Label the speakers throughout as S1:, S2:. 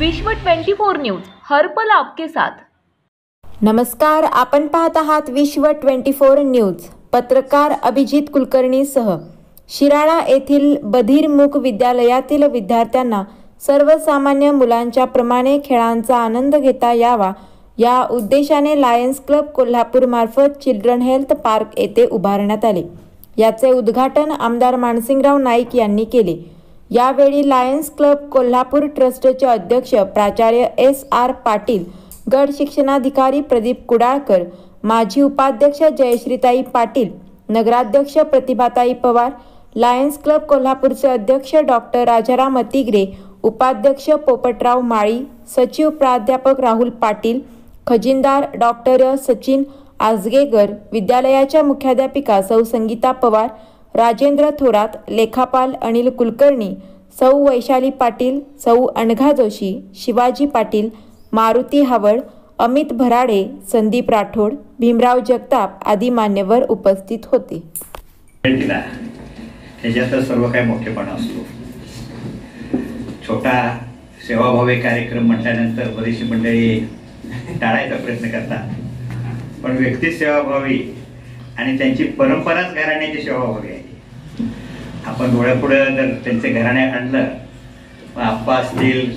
S1: विश्व 24 न्यूज हर पल आपके साथ।
S2: नमस्कार, आपण पाहत आहात विश्व 24 न्यूज। पत्रकार अभिजित कुलकर्णीसह शिराळा येथील बधिरमुख विद्यालयातील विद्यार्थ्यांना सर्वसामान्य मुलांच्या प्रमाणे खेळांचा आनंद घेता यावा या उद्देशाने लायन्स क्लब कोल्हापूर मार्फत चिल्ड्रन हेल्थ पार्क येथे उभारण्यात आले। याचे उद्घाटन आमदार मानसिंगराव नाईक यांनी केले। यावेळी लायन्स क्लब कोल्हापूर ट्रस्टचे अध्यक्ष प्राचार्य S.R. पाटील, गट शिक्षणाधिकारी प्रदीप कुडाळकर, माजी उपाध्यक्ष जयश्रीताई पाटील, नगराध्यक्ष प्रतिभाताई पवार, लायन्स क्लब कोल्हापूरचे अध्यक्ष डॉक्टर राजाराम अतिग्रे, उपाध्यक्ष पोपटराव माळी, सचिव प्राध्यापक राहुल पाटील, खजिनदार डॉक्टर सचिन आजगेकर, विद्यालयाच्या मुख्याध्यापिका सौ संगीता पवार, राजेंद्र थोरात, लेखापाल अनिल कुलकर्णी, सौ वैशाली पाटील, सौ अनघा जोशी, शिवाजी पाटील, मारुती हावळ, अमित भराडे, संदीप राठोड, भीमराव जगताप आदी मान्यवर उपस्थित होते।
S3: त्याच्यात सर्व काही मोठेपणा असतो। छोटा सेवाभावी कार्यक्रम म्हटल्यानंतर बरीचशी मंडळी टाळायचा प्रयत्न करतात, पण व्यक्ती सेवाभावी आणि त्यांची परंपराच घराण्याची सेवाभावी आहे। आपण डोळ्यापुढे जर त्यांचे घराणे आणलं, आप्पा असतील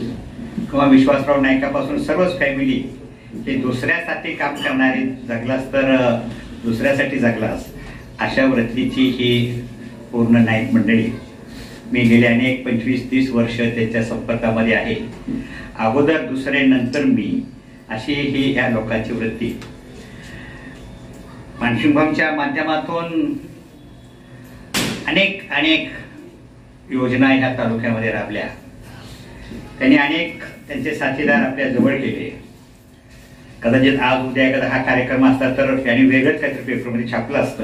S3: किंवा विश्वासराव नाईकापासून सर्वच फॅमिली हे दुसऱ्यासाठी काम करणारी जगलास तर दुसऱ्यासाठी जगलास अशा वृत्तीची ही पूर्ण नाईक मंडळी। मी गेले अनेक 25-30 वर्ष त्याच्या संपर्कामध्ये आहे। अगोदर दुसरे नंतर मी, अशी ही या लोकांची वृत्ती। मानसिंगभाऊंच्या माध्यमातून अनेक योजना ह्या तालुक्यामध्ये राबल्या। त्यांनी अनेक त्यांचे साथीदार आपल्या जवळ केले। कदाचित आज उद्या एखादा हा कार्यक्रम असता तर त्यांनी वेगळंच काहीतरी पेपरमध्ये छापलं असतं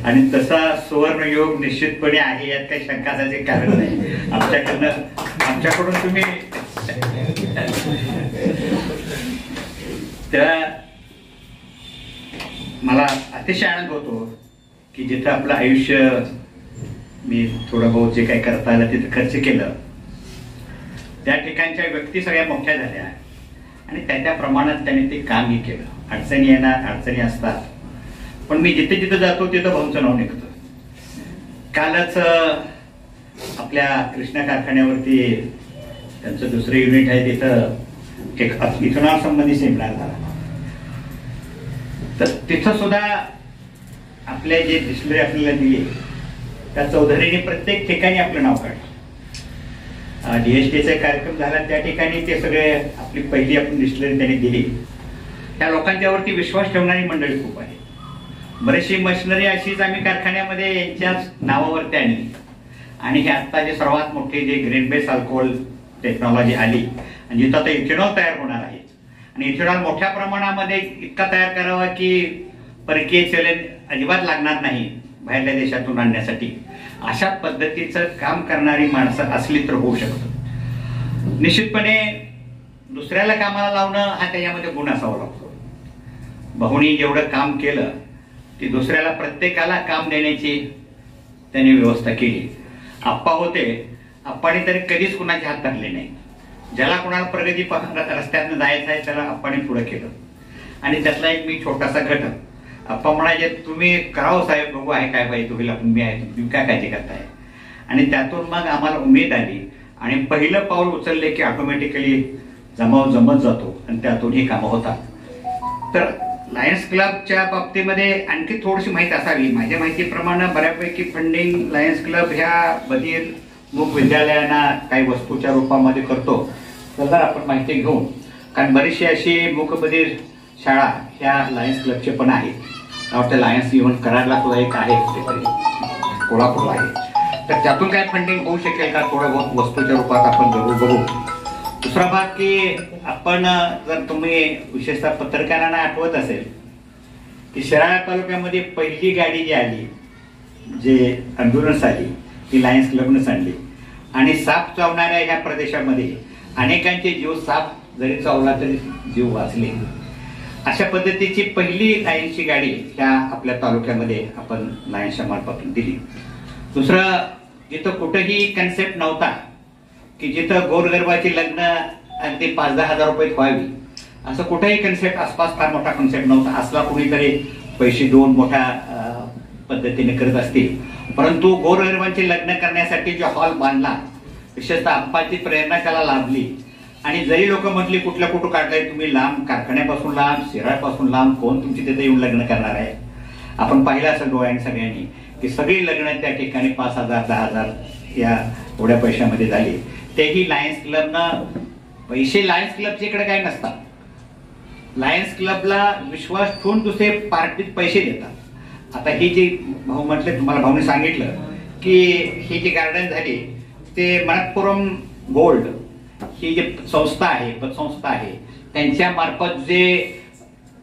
S3: आणि तसा सुवर्ण योग निश्चितपणे आहे, यात काही शंका असण्याचे कारण नाही। आमच्याकडून तुम्ही त्या मला अतिशय आनंद होतो की जिथं आपलं आयुष्य मी थोडं बहुत जे काही करता आलं तिथं खर्च केलं, त्या ठिकाणच्या व्यक्ती सगळ्या मोठ्या झाल्या आणि त्या प्रमाणात त्यांनी ते कामही केलं। अडचणी येणार, अडचणी असतात, पण मी जिथे जिथे जातो तिथं भाऊंचं नाव निघतं। कालच आपल्या कृष्णा कारखान्यावरती त्यांचं दुसरं युनिट आहे, तिथं एक इथेनॉल संबंधी सेमिनार झाला, तर तिथं सुद्धा आपले जे डिस्प्ले आपल्याला दिली त्या चौधरीने प्रत्येक ठिकाणी आपलं नाव काढलं। DSTचा कार्यक्रम झाला त्या ठिकाणी ते सगळे आपली पहिली आपण डिस्प्ले त्यांनी दिली। त्या लोकांच्यावरती विश्वास ठेवणारी मंडळी खूप आहे। बरीचशी मशिनरी अशीच आम्ही कारखान्यामध्ये यांच्याच नावावरती आणली आणि हे आता जे सर्वात मोठे जे ग्रेन बेस अल्कोहोल टेक्नॉलॉजी आली आणि जिथं आता इथेनॉल तयार होणार आहे आणि इथेनॉल मोठ्या प्रमाणामध्ये इतका तयार करावा की परकीय चलन अजिबात लागणार नाही बाहेरल्या देशातून आणण्यासाठी, अशा पद्धतीचं काम करणारी माणसं असली तर होऊ शकतं। निश्चितपणे दुसऱ्याला कामाला लावणं हा त्याच्यामध्ये गुण असावा लागतो। भाऊनी जेवढं काम केलं ती दुसऱ्याला प्रत्येकाला काम देण्याची त्यांनी व्यवस्था केली। आप्पा होते, आप्पाने तरी कधीच कुणाचे हात धरले नाही। ज्याला कुणाला प्रगती रस्त्यातनं जायचं आहे त्याला आप्पाने पुढे केलं आणि त्यातला एक मी छोटासा घटक। आप्पा म्हणायचे, तुम्ही करावं साहेब, बघू आहे काय पाहिजे, तुम्ही मी आहे, तुम्ही काय काळजी करताय। आणि त्यातून मग आम्हाला उमेद आली आणि पहिलं पाऊल उचलले की ऑटोमॅटिकली जमाव जमत जातो आणि त्यातून ही कामं होतात। तर लायन्स क्लबच्या बाबतीमध्ये आणखी थोडीशी माहिती असावी। माझ्या माहितीप्रमाणे बऱ्यापैकी फंडिंग लायन्स क्लब ह्या बधीर मूक विद्यालयांना काही वस्तूच्या रूपामध्ये करतो, तर आपण माहिती घेऊन, कारण बरीचशी अशी मूकबधीर शाळा ह्या लायन्स क्लबचे पण आहेत। वाटतं लायन्स इव्हन कराडला सुद्धा एक आहे, कोल्हापूरला आहे, तर त्यातून काय फंडिंग होऊ शकेल का, थोडं बहुत वस्तूच्या रूपात आपण जरूर बघू। दुसरा भाग की आपण जर तुम्ही विशेषतः पत्रकारांना आठवत असेल की शिराळा तालुक्यामध्ये पहिली गाडी जी आली, जे ॲम्ब्युलन्स आली, ती लायन्स क्लबनंच आणली आणि साप चावणाऱ्या ह्या प्रदेशामध्ये अनेकांचे जीव साप जरी चावला तरी जीव वाचले। अशा पद्धतीची पहिली लायन्सची गाडी ह्या आपल्या तालुक्यामध्ये आपण लायन्सच्या मार्फतून दिली। दुसरं, जिथं कुठेही कन्सेप्ट नव्हता की जिथं गोरगरबाची लग्न अगदी 5-10 हजार रुपयात व्हावी, असं कुठेही कन्सेप्ट आसपास फार मोठा कन्सेप्ट नव्हता. असला कुणीतरी पैसे देऊन मोठ्या पद्धतीने करत असतील. परंतु गोरगरिबांचे लग्न करण्यासाठी जो हॉल बांधला, विशेषतः आप्पाची प्रेरणा त्याला लाभली. आणि जरी लोक म्हटली कुठल्या कुठं काढलंय तुम्ही, लांब कारखान्यापासून लांब, शिराळपासून लांब, कोण तुमची तिथे येऊन लग्न करणार आहे. आपण पाहिलं असं डोळ्याने सगळ्यांनी की सगळी लग्न त्या ठिकाणी 5,000-10,000 या एवढ्या पैशामध्ये झाली. तेही लायन्स क्लबनं पैसे, लायन्स क्लबच्या इकडे काय नसतात. लायन्स क्लबला विश्वास ठेवून दुसरे पार्टीत पैसे देतात. आता ही जी भाऊ म्हटले, तुम्हाला भाऊने सांगितलं की ही जी गार्डन झाली ते मनप्पुरम गोल्ड ही जी संस्था आहे, पतसंस्था आहे, त्यांच्या मार्फत जे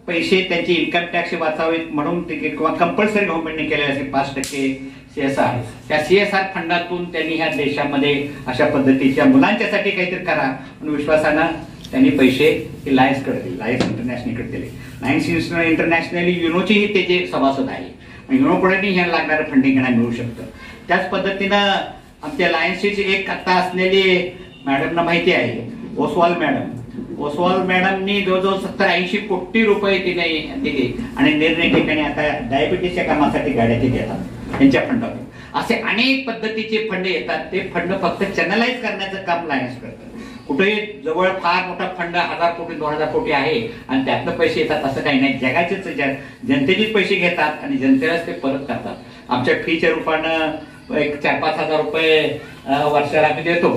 S3: पैसे त्यांची इन्कम टॅक्स वाचावेत म्हणून किंवा कंपल्सरी गव्हर्नमेंटने केलेले असे 5% CSR, त्या CSR फंडातून त्यांनी ह्या देशामध्ये अशा पद्धतीच्या मुलांच्यासाठी काहीतरी करा म्हणून विश्वासानं त्यांनी पैसे लायन्सकडे दिले, लायन्स इंटरनॅशनलकडे दिले. लायन्स इंटरनॅशनली युनोचेही ते जे सभासद आहे, युनोकडे ह्या लागणारं फंडिंग यांना मिळू शकतं. त्याच पद्धतीनं आमच्या लायन्सची एक आता असलेली मॅडमना माहिती आहे, ओसवाल मॅडमनी जवळजवळ 70-80 कोटी रुपये तिने दिले आणि निर्णय ठिकाणी आता डायबिटीसच्या कामासाठी गाड्या ते देतात त्यांच्या फंडातून. असे अनेक पद्धतीचे फंड येतात. ते फंड फक्त चॅनलाइज करण्याचं काम लायन्स करतं. कुठेही जवळ फार मोठा फंड 1000 कोटी 2000 कोटी आहे आणि त्यातनं पैसे येतात असं काही नाही. जगाचेच जनतेचेच पैसे घेतात आणि जनतेलाच ते परत करतात. आमच्या फीच्या रूपानं एक 4-5 हजार रुपये वर्षाला आम्ही देतो.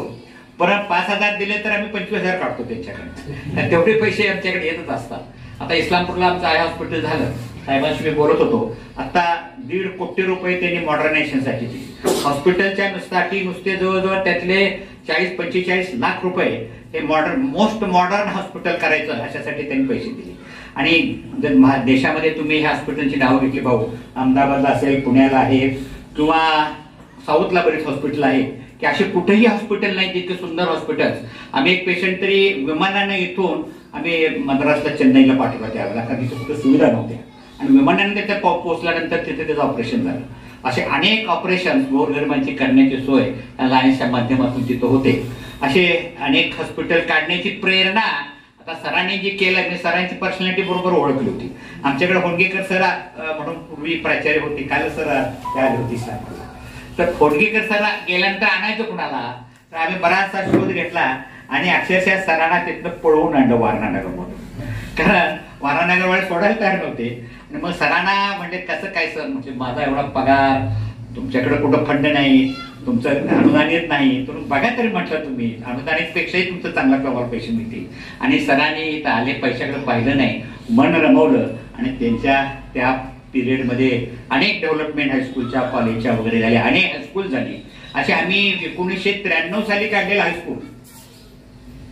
S3: परत 5,000 दिले तर आम्ही 25,000 काढतो त्यांच्याकडे. तेवढे पैसे आमच्याकडे येतच असतात. आता इस्लामपूरला आमचं आय हॉस्पिटल झालं, साहेबांशी मी बोलत होतो. आता 1.5 कोटी रुपये त्यांनी मॉडर्नायझेशनसाठी दिले. हॉस्पिटलच्या नुसते जवळजवळ त्यातले 40-45 लाख रुपये हे मोस्ट मॉडर्न हॉस्पिटल करायचं अशासाठी त्यांनी पैसे दिले. आणि देशामध्ये तुम्ही ह्या हॉस्पिटलची नावं घेतली भाऊ, अहमदाबादला असेल, पुण्याला आहे किंवा साऊथला बरेच हॉस्पिटल आहे की असे कुठेही हॉस्पिटल नाही जितके सुंदर हॉस्पिटल्स. आम्ही एक पेशंट तरी विमानानं इथून आम्ही मद्रासला, चेन्नईला पाठवला त्यावेळेला, कारण तिथे कुठे सुविधा नव्हत्या आणि विमानाने तिथे पोहोचल्यानंतर तिथे त्याचं ऑपरेशन झालं. असे अनेक ऑपरेशन गोरगरिबांची करण्याची सोय लायन्सच्या माध्यमातून तिथं होते. असे अनेक हॉस्पिटल काढण्याची प्रेरणा आता सरांनी जी केलं, मी सरांची पर्सनॅलिटी बरोबर ओळखली होती. आमच्याकडे होंडगेकर सर म्हणून पूर्वी प्राचार्य होते, काल सर आले होती इस्लामपूरला. तर होंडगेकर सर गेल्यानंतर आणायचं कुणाला, तर आम्ही बराचसा शोध घेतला आणि अक्षरशः सरांना तिथनं पळवून आणलं वारणानगरमधून, कारण वारणानगरवाले सोडायला तयार नव्हते. आणि मग सरांना म्हणजे कसं काय सर, म्हणजे माझा एवढा पगार, तुमच्याकडे कुठं फंड नाही, तुमचं अनुदान येत नाही, तुम्ही बघा तरी म्हटलं तुम्ही अनुदानितपेक्षाही तुमचं चांगला प्रमाणात पैसे मिळतील. आणि सरांनी इथं आले, पैशाकडे पाहिलं नाही, मन रमवलं आणि त्यांच्या त्या पिरियडमध्ये अनेक डेव्हलपमेंट हायस्कूलच्या, कॉलेजच्या वगैरे झाले, अनेक हायस्कूल झाली. असे आम्ही 1993 साली काढलेलं हायस्कूल,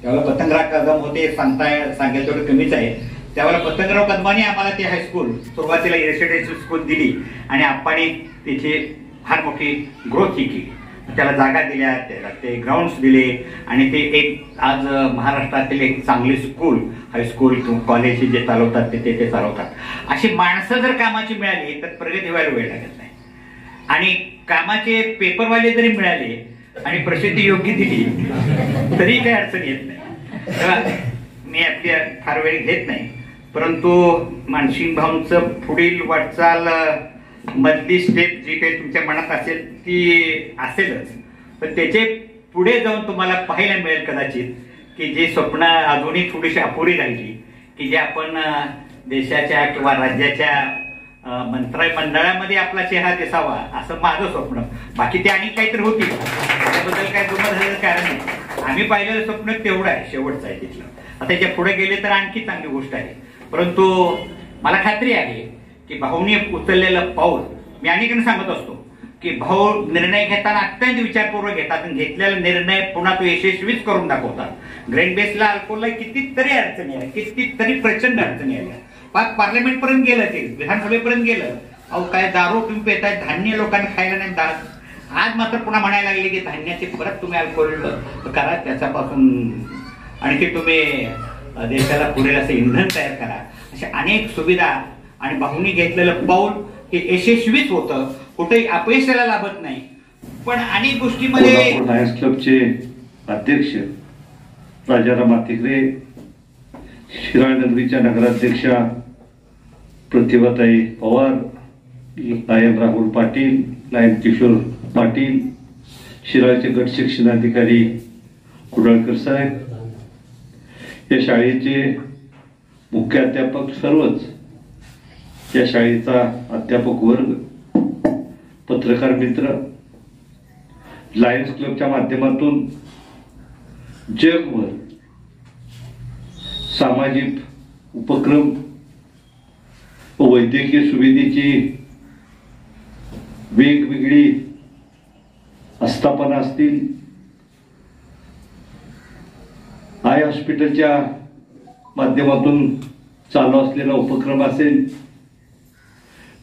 S3: त्यावेळेला पतंगराव कदम होते, सांगेल तेवढं कमीच आहे. त्यावेळेला पतंगराव कदमाने आम्हाला ते हायस्कूल सुरुवातीला रेसिडेन्शियल स्कूल दिली आणि आप्पाने तिथे फार मोठी ग्रोथ ही केली. त्याला जागा दिल्या, त्याला ते ग्राउंड्स दिले आणि ते एक आज महाराष्ट्रातील एक चांगली स्कूल, हायस्कूल किंवा कॉलेज जे चालवतात ते चालवतात. अशी माणसं जर कामाची मिळाली तर प्रगती व्हायला वेळ लागत नाही. आणि कामाचे पेपरवाले जरी मिळाले आणि प्रसिद्धी योग्य दिली तरी काही अडचण येत नाही. मी आपली फार वेळ घेत नाही, परंतु मानसिंग भाऊंचं पुढील वाटचाल मधली स्टेप जी काही तुमच्या मनात असेल ती असेलच, पण त्याचे पुढे जाऊन तुम्हाला पाहायला मिळेल कदाचित की जे स्वप्न अजूनही थोडीशी अपुरी राहिली, की जे आपण देशाच्या किंवा राज्याच्या मंत्रिमंडळामध्ये आपला चेहरा दिसावा असं माझं स्वप्न. बाकी ते आणि काहीतरी होती, त्याबद्दल काय दुमत झालेलं कारण नाही. आम्ही पाहिलेलं स्वप्न तेवढं आहे, शेवटचं आहे तिथलं. आता त्याच्या पुढे गेले तर आणखी चांगली गोष्ट आहे. परंतु मला खात्री आहे की भाऊने उचललेलं पाऊल, मी अनेकांना सांगत असतो की भाऊ निर्णय घेताना अत्यंत विचारपूर्वक घेतात आणि घेतलेला निर्णय पुन्हा तो यशस्वीच करून दाखवतात. ग्रेन बेसला अल्कोहोलला कितीतरी अडचणी आल्या, कितीतरी प्रचंड अडचणी आल्या. पार्लमेंट पर्यंत गेलं, ते विधानसभेपर्यंत गेलं. अहो काय दारू तुम्ही पेताय, धान्य लोकांना खायला नाही दात. आज मात्र पुन्हा म्हणायला लागले की धान्याचे परत तुम्ही अल्कोहोल करा, त्याच्यापासून आणखी तुम्ही देशाला पुरेल असं इंधन तयार करा. अशा अनेक सुविधा आणि भाऊनी घेतलेलं पाऊल हे यशस्वीच होतं, कुठेही अपयशाला लाभत नाही. पण अनेक गोष्टीमध्ये
S4: लायन्स क्लबचे अध्यक्ष राजाराम आतिग्रे, शिराळ नगरीच्या नगराध्यक्षा प्रतिभाताई पवार, लायन राहुल पाटील, लायन किशोर पाटील, शिराळचे गट शिक्षणाधिकारी कुडाळकर साहेब, या शाळेचे मुख्याध्यापक, सर्वच या शाळेचा अध्यापक वर्ग, पत्रकार मित्र, लायन्स क्लबच्या माध्यमातून जगभर सामाजिक उपक्रम व वैद्यकीय सुविधेची वेगवेगळी आस्थापना असतील, आय हॉस्पिटलच्या माध्यमातून चालू असलेला उपक्रम असेल,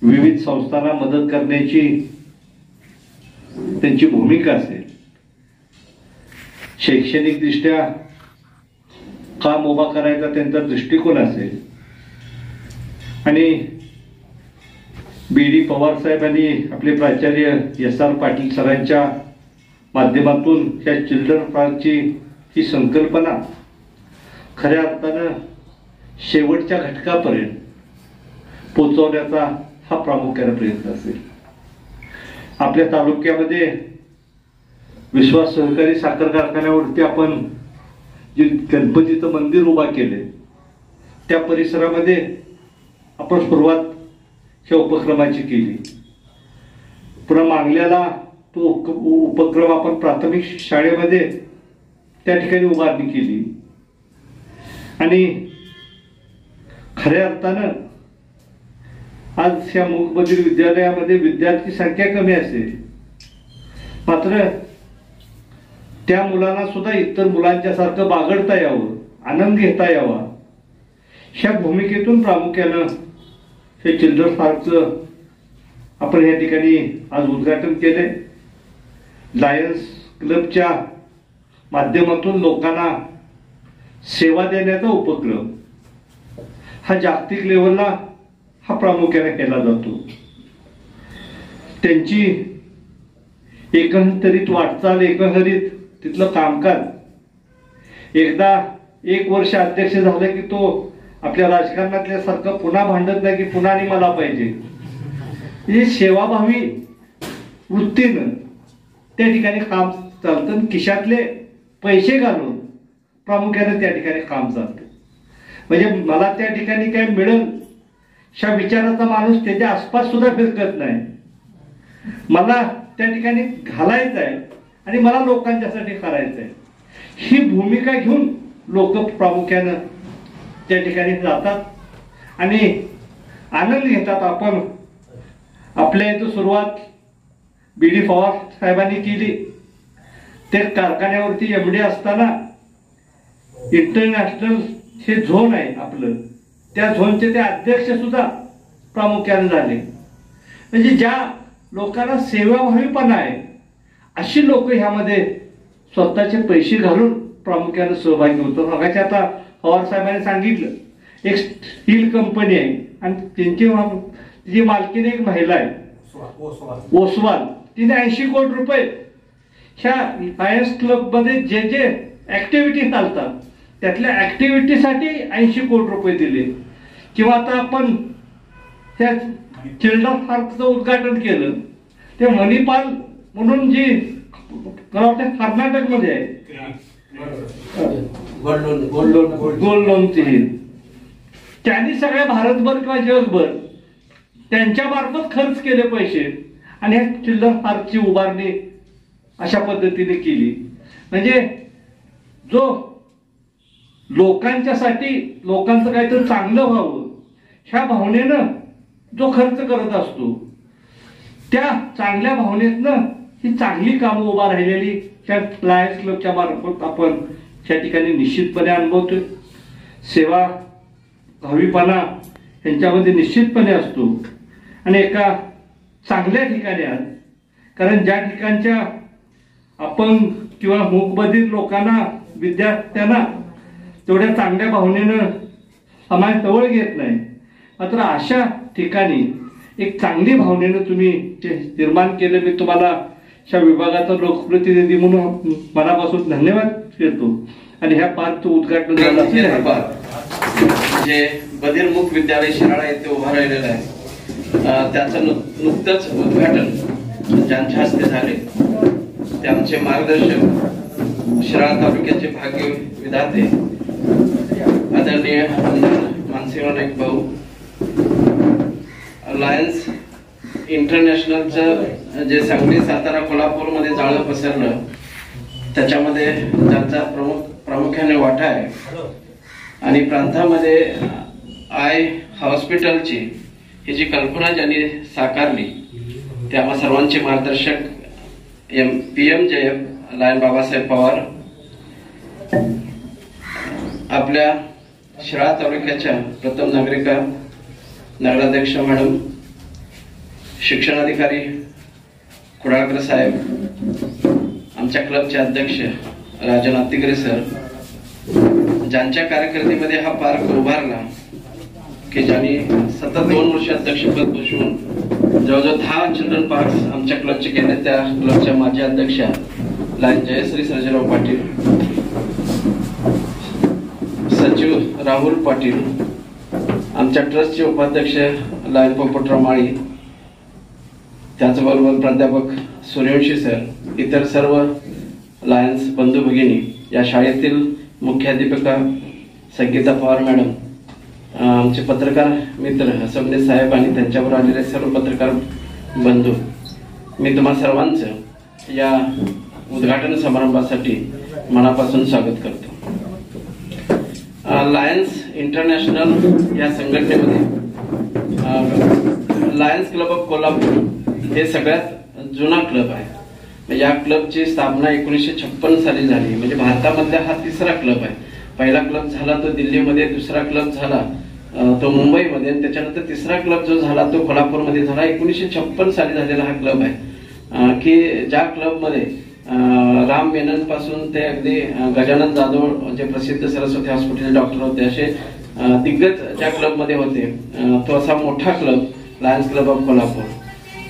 S4: विविध संस्थांना मदत करण्याची त्यांची भूमिका असेल, शैक्षणिकदृष्ट्या काम उभा करायचा त्यांचा दृष्टिकोन असेल, आणि बी.डी. पवार साहेब आणि आपले प्राचार्य S.R. पाटील सरांच्या माध्यमातून या चिल्ड्रन पार्कची ही संकल्पना खऱ्या अर्थानं शेवटच्या घटकापर्यंत पोचवण्याचा हा प्रामुख्याने प्रयत्न असेल. आपल्या तालुक्यामध्ये विश्वास सहकारी साखर कारखान्यावरती आपण जे गणपतीचं मंदिर उभा केले, त्या परिसरामध्ये आपण सुरुवात ह्या उपक्रमाची केली. पुन्हा मांगल्याला तो उपक्रम आपण प्राथमिक शाळेमध्ये त्या ठिकाणी उभारणी केली, आणि खऱ्या अर्थानं आज या मूकबधीर विद्यालयामध्ये विद्यार्थी संख्या कमी असेल, मात्र त्या मुलांना सुद्धा इतर मुलांच्या सारखं बागडता यावं, आनंद घेता यावा, ह्या भूमिकेतून प्रामुख्यानं हे चिल्ड्रन पार्कचं आपण या ठिकाणी आज उद्घाटन केले. लायन्स क्लबच्या माध्यमातून लोकांना सेवा देण्याचा उपक्रम हा जागतिक लेवलला हा प्रामुख्याने केला जातो. त्यांची एकंदरीत वाटचाल, एकंदरीत तिथलं कामकाज, एकदा 1 वर्ष अध्यक्ष झालं की तो आपल्या राजकारणातल्या सारखं पुन्हा भांडत नाही की पुन्हा आणि मला पाहिजे. हे सेवाभावी वृत्तीनं त्या ठिकाणी काम चालतं, खिशातले पैसे घालून प्रामुख्याने त्या ठिकाणी काम चालतं. म्हणजे मला त्या ठिकाणी काय मिळेल ह्या विचाराचा माणूस त्याच्या आसपास सुद्धा फिरकत नाही. मला त्या ठिकाणी घालायचं आहे आणि मला लोकांच्यासाठी करायचं आहे, ही भूमिका घेऊन लोक प्रामुख्यानं त्या ठिकाणी जातात आणि आनंद घेतात. आपण आपल्या इथं सुरुवात बी.डी. पवार साहेबांनी केली. ते कारखान्यावरती MD असताना इंटरनॅशनल हे झोन आहे आपलं, त्या झोनचे ते अध्यक्ष सुद्धा प्रामुख्याने झाले. म्हणजे ज्या लोकांना सेवाभावीपणा आहे अशी लोक ह्यामध्ये स्वतःचे पैसे घालून प्रामुख्याने सहभागी होतात. मगाशी आता पवार साहेबांनी सांगितलं एक स्टील कंपनी आहे आणि तिची मालकीने एक महिला आहे ओसवाल, तिने 80 कोटी रुपये ह्या लायन्स क्लब मध्ये जे जे ऍक्टिव्हिटी चालतात त्यातल्या ऍक्टिव्हिटीसाठी 80 कोटी रुपये दिले. किंवा आता आपण त्या चिल्ड्रन पार्कचं उद्घाटन केलं, ते मणिपाल म्हणून जी कर्नाटकमध्ये आहे गोल्ड लोनची, त्यांनी सगळ्या भारतभर किंवा जगभर त्यांच्या मार्फत खर्च केले पैसे आणि ह्या चिल्ड्रन पार्कची उभारणी अशा पद्धतीने केली. म्हणजे जो लोकांच्यासाठी लोकांचं काहीतरी चांगलं व्हावं ह्या भावनेनं जो खर्च करत असतो, त्या चांगल्या भावनेतनं ही चांगली कामं उभा राहिलेली त्या लायन्स क्लबच्या मार्फत आपण त्या ठिकाणी निश्चितपणे अनुभवतोय. सेवा भावीपणा यांच्यामध्ये निश्चितपणे असतो आणि एका चांगल्या ठिकाणी आज, कारण ज्या ठिकाणच्या अपंग किंवा मूकबधीर लोकांना, विद्यार्थ्यांना तेवढ्या चांगल्या भावनेनं समाज जवळ घेत नाही, मात्र अशा ठिकाणी एक चांगली भावनेनं तुम्ही ते निर्माण केलं. मी तुम्हाला विभागाचा लोकप्रतिनिधी म्हणून मनापासून धन्यवाद देतो आणि ह्या पार्कचं उद्घाटन झालं असेल.
S5: जे बधिरमुख विद्यालय शिराळा येथे उभा राहिलेलं आहे त्याचं नुकतंच उद्घाटन ज्यांच्या हस्ते झाले त्यांचे मार्गदर्शक शिराळा तालुक्याचे भाग्य विधाते आदरणीय मानसिंह नाईक भाऊ, लायन्स इंटरनॅशनलचं जे सांगली सातारा कोल्हापूर मध्ये जाळं पसरलं त्याच्यामध्ये ज्यांचा प्रामुख्याने वाटा आहे आणि प्रांतामध्ये आय हॉस्पिटलची ही जी कल्पना ज्यांनी साकारली ते आम्हा सर्वांचे मार्गदर्शक PMJF लायन बाबासाहेब पवार, आपल्या शिराळा तालुक्याच्या प्रथम नागरिका नगराध्यक्ष मॅडम, शिक्षणाधिकारी कुडाळकर साहेब, आमच्या क्लबचे अध्यक्ष राजन अत्तिगरे सर, ज्यांच्या कारकिर्दीमध्ये हा पार्क उभारला की ज्यांनी सतत 2 वर्ष अध्यक्षपद बसवून जवळजवळ 10 चिल्ड्रन पार्क्स आमच्या क्लबचे केले. त्या क्लबच्या माजी अध्यक्षा लायन जयश्री सर्जेराव पाटील, सचिव राहुल पाटील, आमच्या ट्रस्टचे उपाध्यक्ष लायन पोपटराव माळी, त्याचबरोबर प्राध्यापक सूर्यवंशी सर, इतर सर्व लायन्स बंधू भगिनी, या शाळेतील मुख्याध्यापिका संगीता पवार मॅडम, आमचे पत्रकार मित्र हसबने साहेब आणि त्यांच्यावर आलेले सर्व पत्रकार बंधू, मी तुम्हा सर्वांचं या उद्घाटन समारंभासाठी मनापासून स्वागत करतो. लायन्स इंटरनॅशनल या संघटनेमध्ये लायन्स क्लब ऑफ कोल्हापूर हे सगळ्यात जुना क्लब आहे. या क्लबची स्थापना 1956 साली झाली. म्हणजे भारतामधला हा 3रा क्लब आहे. पहिला क्लब झाला तो दिल्लीमध्ये, दुसरा क्लब झाला तो मुंबईमध्ये, त्याच्यानंतर 3रा क्लब जो झाला तो कोल्हापूरमध्ये झाला. 1956 साली झालेला हा क्लब आहे की ज्या क्लबमध्ये राम मेनन पासून ते अगदी गजानन जाधव जे प्रसिद्ध सरस्वती हॉस्पिटल डॉक्टर होते असे दिग्गज ज्या क्लबमध्ये होते. तो असा मोठा club lions club of Kolhapur.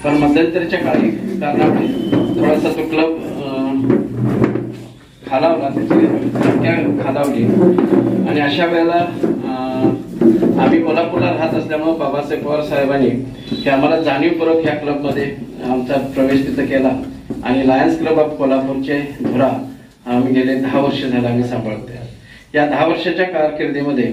S5: पण मध्यंतरीच्या काळी कारणामुळे थोडासा तो क्लब खालावला, त्याची संख्या खालावली आणि अशा वेळेला आम्ही कोल्हापूरला राहत असल्यामुळे बाबासाहेब पवार साहेबांनी की आम्हाला जाणीवपूर्वक ह्या क्लबमध्ये आमचा प्रवेश तिथं केला आणि लायन्स क्लब ऑफ कोल्हापूरचे धुरा आम्ही गेले 10 वर्ष झाले आम्ही सांभाळतोय. या 10 वर्षाच्या कारकिर्दीमध्ये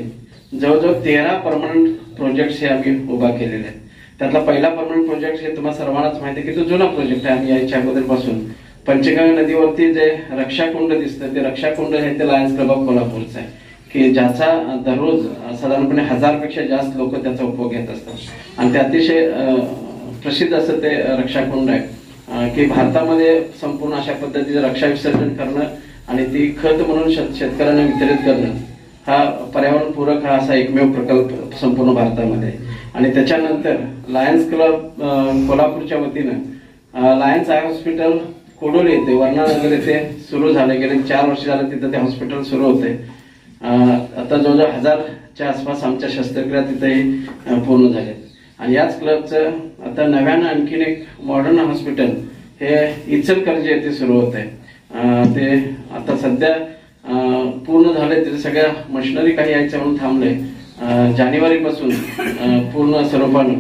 S5: जवळजवळ 13 परमनंट प्रोजेक्ट्स हे आम्ही उभा केलेले आहेत. त्यातला पहिला परमनंट प्रोजेक्ट हे तुम्हाला सर्वांनाच माहिती आहे की तो जुना प्रोजेक्ट आहे. आम्ही याच्या अगोदरपासून पंचगंगा नदीवरती जे रक्षाकुंड दिसतं ते रक्षाकुंड हे ते लायन्स क्लब ऑफ कोल्हापूरचं आहे की ज्याचा दररोज साधारणपणे 1000 पेक्षा जास्त लोक त्याचा उपभोग घेत असतात आणि ते अतिशय प्रसिद्ध असं ते रक्षाकुंड आहे की भारतामध्ये संपूर्ण अशा पद्धतीचं रक्षा विसर्जन करणं आणि ती खत म्हणून शेतकऱ्यांना वितरित करणं हा पर्यावरणपूरक हा असा एकमेव प्रकल्प संपूर्ण भारतामध्ये. आणि त्याच्यानंतर लायन्स क्लब कोल्हापूरच्या वतीनं लायन्स आय हॉस्पिटल कोडोली येथे वर्णानगर येथे सुरू झाले. गेले 4 वर्ष झाले तिथं ते हॉस्पिटल सुरू होते. आता जवळजवळ 1000च्या आसपास आमच्या शस्त्रक्रिया तिथेही पूर्ण झाल्या. आणि याच क्लबचं आता नव्यानं आणखीन एक मॉडर्न हॉस्पिटल हे इचलकरंजी येथे सुरू होत आहे. ते आता सध्या पूर्ण झाले. तिथे सगळ्या मशिनरी काही यायचं म्हणून थांबले. जानेवारीपासून पूर्ण स्वरूपानं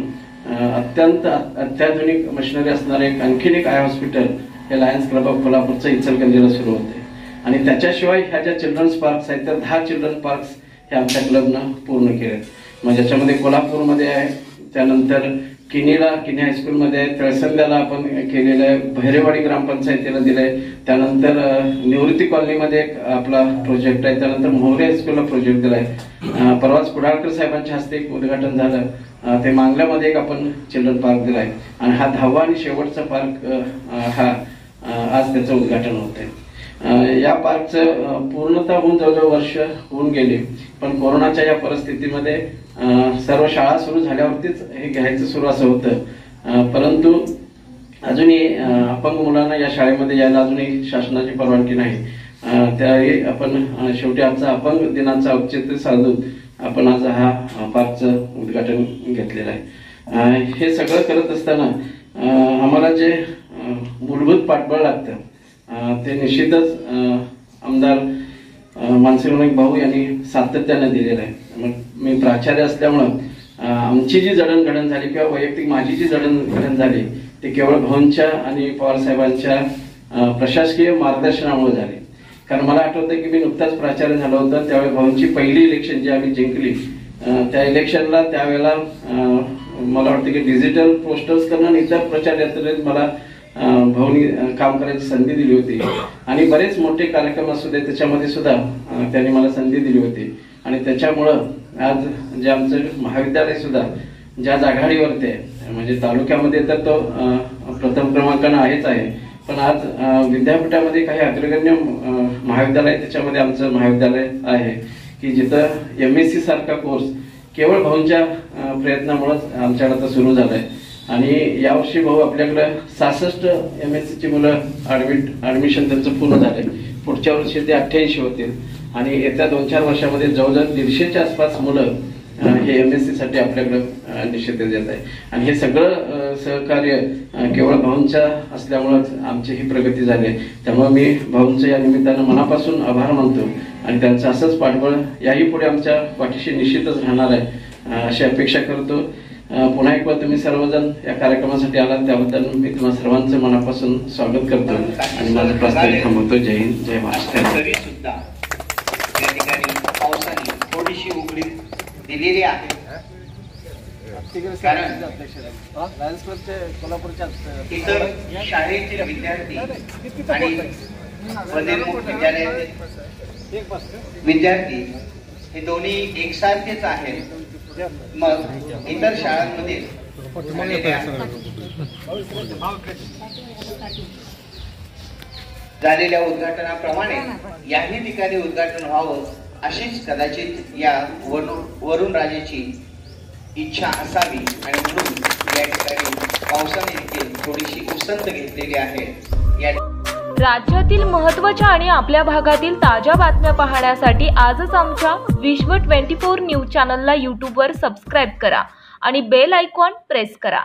S5: अत्यंत अत्याधुनिक मशिनरी असणारे आणखीन एक आय हॉस्पिटल हे लायन्स क्लब ऑफ कोल्हापूरचं इचलकरंजीला सुरू होते. आणि त्याच्याशिवाय ह्या ज्या चिल्ड्रन्स पार्क्स आहेत तर 10 चिल्ड्रन पार्क्स हे आमच्या क्लबनं पूर्ण केले. मग ज्याच्यामध्ये कोल्हापूरमध्ये आहे, त्यानंतर किनी हायस्कूलमध्ये आहे, तळसंद्याला आपण केलेलं आहे, भैरेवाडी ग्रामपंचायतीला दिलंय, त्यानंतर निवृत्ती कॉलनीमध्ये एक आपला प्रोजेक्ट आहे, त्यानंतर मोहरे हायस्कूलला प्रोजेक्ट दिलाय. परवाच कुडाळकर साहेबांच्या हस्ते एक उद्घाटन झालं. ते मांगल्यामध्ये एक आपण चिल्ड्रन पार्क दिलाय आणि हा 10वा आणि शेवटचा पार्क हा आज त्याचं उद्घाटन होत आहे. या पार्कचं पूर्णतः होऊन जवळजवळ वर्ष होऊन गेले. पण कोरोनाच्या या परिस्थितीमध्ये सर्व शाळा सुरू झाल्यावरतीच हे घ्यायचं सुरू असं होतं. परंतु अजूनही अपंग मुलांना या शाळेमध्ये यायला अजूनही शासनाची परवानगी नाही. त्यावेळी आपण शेवटी आमचा अपंग दिनाचं औचित्य साधून आपण आज हा पार्कचं उद्घाटन घेतलेलं आहे. हे सगळं करत असताना आम्हाला जे मूलभूत पाठबळ लागतं ते निश्चितच आमदार मानसिंह भाऊ यांनी सातत्याने दिलेलं आहे. मग मी प्राचार्य असल्यामुळं आमची जी जडणघडण झाली किंवा वैयक्तिक माझी जी जडणघडण झाली ते केवळ भाऊंच्या आणि पवार साहेबांच्या प्रशासकीय मार्गदर्शनामुळे झाले. कारण मला आठवतं की मी नुकताच प्राचार्य झालो होतो त्यावेळी भाऊंची पहिली इलेक्शन जी आम्ही जिंकली त्या इलेक्शनला त्यावेळेला मला वाटतं की डिजिटल पोस्टर्स करणं आणि इतर प्रचार यात्रेत मला भाऊनी काम करायची संधी दिली होती आणि बरेच मोठे कार्यक्रम असू दे त्याच्यामध्ये सुद्धा त्यांनी मला संधी दिली होती. आणि त्याच्यामुळं आज जे आमचं महाविद्यालय सुद्धा ज्या आघाडीवरती आहे म्हणजे तालुक्यामध्ये तर तो प्रथम क्रमांकानं आहेच आहे, पण आज विद्यापीठामध्ये काही अग्रगण्य महाविद्यालय त्याच्यामध्ये आमचं महाविद्यालय आहे की जिथं MSc सारखा कोर्स केवळ भाऊंच्या प्रयत्नामुळेच आमच्याकडे सुरू झालाय. आणि यावर्षी भाऊ आपल्याकडे 66 MSc ची मुलं ऍडमिशन त्यांचं पूर्ण झालंय. पुढच्या वर्षी ते 88 होतील आणि येत्या 2-4 वर्षामध्ये जवळजवळ 150च्या आसपास मुलं हे MSc साठी आपल्याकडे निश्चित येत आहे. आणि हे सगळं सहकार्य केवळ भाऊंच्या असल्यामुळेच आमची ही प्रगती झाली आहे. त्यामुळे मी भाऊंचं या निमित्तानं मनापासून आभार मानतो आणि त्यांचं असंच पाठबळ याही पुढे आमच्या पाठीशी निश्चितच राहणार आहे अशी अपेक्षा करतो. पुन्हा एक वेळ तुम्ही सर्वजण या कार्यक्रमासाठी आलात त्याबद्दल मी तुम्हा सर्वांचं मनापासून स्वागत करतो आणि माझं प्रस्ताव थांबवतो. जय हिंद, जय महाराष्ट्र.
S3: तरी सुद्धा या ठिकाणी पावसाने थोडीशी उघडी दिलेली आहे. कारण इतर शाळेतील विद्यार्थी आणि बधिरमुख विद्यालयातील विद्यार्थी हे दोन्ही एकसारखेच आहेत. मग इतर शाळांमध्ये झालेल्या उद्घाटनाप्रमाणे याही ठिकाणी उद्घाटन व्हावं अशीच कदाचित या वरुण राजेची इच्छा असावी आणि म्हणून या ठिकाणी पावसाने देखील थोडीशी उसंत घेतलेली आहे.
S1: राज्यातील महत्त्वाच्या आणि आपल्या भागातील ताज्या बातम्या पाहण्यासाठी आजच आमच्या विश्व 24 न्यूज चॅनलला यूट्यूबवर सबस्क्राईब करा आणि बेल आयकॉन प्रेस करा.